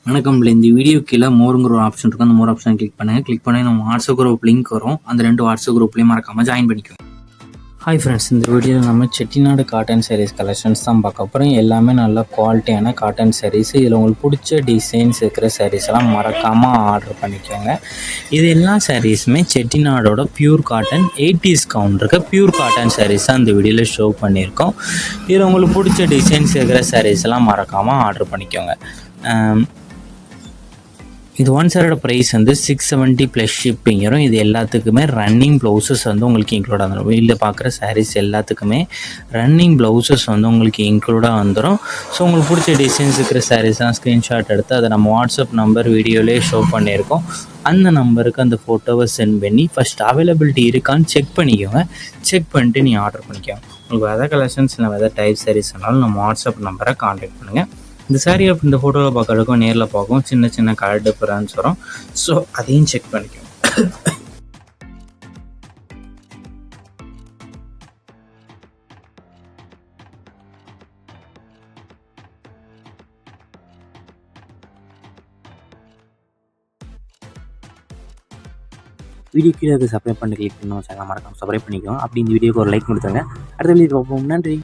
வணக்கம். இந்த வீடியோ கீழே மோருங்கிற ஒரு ஆப்ஷன் இருக்கும். அந்த மோர் ஆப்ஷனை கிளிக் பண்ணுங்கள். கிளிக் பண்ணி நம்ம வாட்ஸ்அப் குரூப் லிங்க் வரும். அந்த 2 வாட்ஸ்அப் குரூப்லேயும் மறக்காமல் ஜாயின் பண்ணிக்கோங்க. ஹாய் ஃப்ரெண்ட்ஸ், இந்த வீடியோவில் நம்ம செட்டிநாடு காட்டன் சாரீஸ் கலெக்ஷன்ஸ் தான் பார்க்க போகிறோம். எல்லாமே நல்ல குவாலிட்டியான காட்டன் சாரீஸ். இதில் உங்களுக்கு பிடிச்ச டிசைன்ஸ் இருக்கிற சாரீஸ் எல்லாம் மறக்காமல் ஆர்டர் பண்ணிக்கோங்க. இது எல்லா சாரீஸுமே செட்டிநாடோட பியூர் காட்டன் 80s கவுண்ட் இருக்க பியூர் காட்டன் சாரீஸ் தான் இந்த வீடியோவில் ஷோ பண்ணியிருக்கோம். இதில் உங்களுக்கு பிடிச்ச டிசைன்ஸ் இருக்கிற சாரீஸ் எல்லாம் மறக்காமல் ஆர்டர் பண்ணிக்கோங்க. இது ஒன் சாரோட ப்ரைஸ் வந்து 670 ப்ளஸ் ஷிப்பிங் வரும். இது எல்லாத்துக்குமே ரன்னிங் ப்ளவுசஸ் வந்து உங்களுக்கு இன்க்ளூட் வந்துடும். வெளியில் பார்க்குற சாரீஸ் எல்லாத்துக்குமே ரன்னிங் ப்ளவுசஸ் வந்து உங்களுக்கு இன்க்ளூடாக வந்துடும். ஸோ உங்களுக்கு பிடிச்ச டிசைன்ஸ் இருக்கிற சாரீஸ்லாம் ஸ்க்ரீன்ஷாட் எடுத்து அதை நம்ம வாட்ஸ்அப் நம்பர் வீடியோலேயே ஷோ பண்ணியிருக்கோம். அந்த நம்பருக்கு அந்த ஃபோட்டோவை சென்ட் பண்ணி ஃபஸ்ட் அவைலபிலிட்டி இருக்கான்னு செக் பண்ணிக்கோங்க. செக் பண்ணிட்டு நீங்கள் ஆர்டர் பண்ணிக்கோங்க. உங்களுக்கு எதாவது கலெக்ஷன்ஸ் இல்லை எதாவது டைப் சாரீஸ் இருந்தாலும் நம்ம வாட்ஸ்அப் நம்பரை கான்டாக்ட் பண்ணுங்கள். இந்த சாரீ இந்த ஃபோட்டோவில் பார்க்கறதுக்கும் நேரில் பார்க்கும் சின்ன சின்ன கலர் டிஃபரன்ஸ் வரும். ஸோ அதையும் செக் பண்ணிக்கோங்க. வீடியோ கீழே சப்ஸ்கிரைப் பண்ணி கிளிக் பண்ணணும். சேனல் மறக்காம சப்ஸ்கிரைப் பண்ணிக்கோங்க. அப்படி இந்த வீடியோக்கு ஒரு லைக் கொடுத்துருங்க. அடுத்த வீடியோ பார்ப்போம். நன்றி.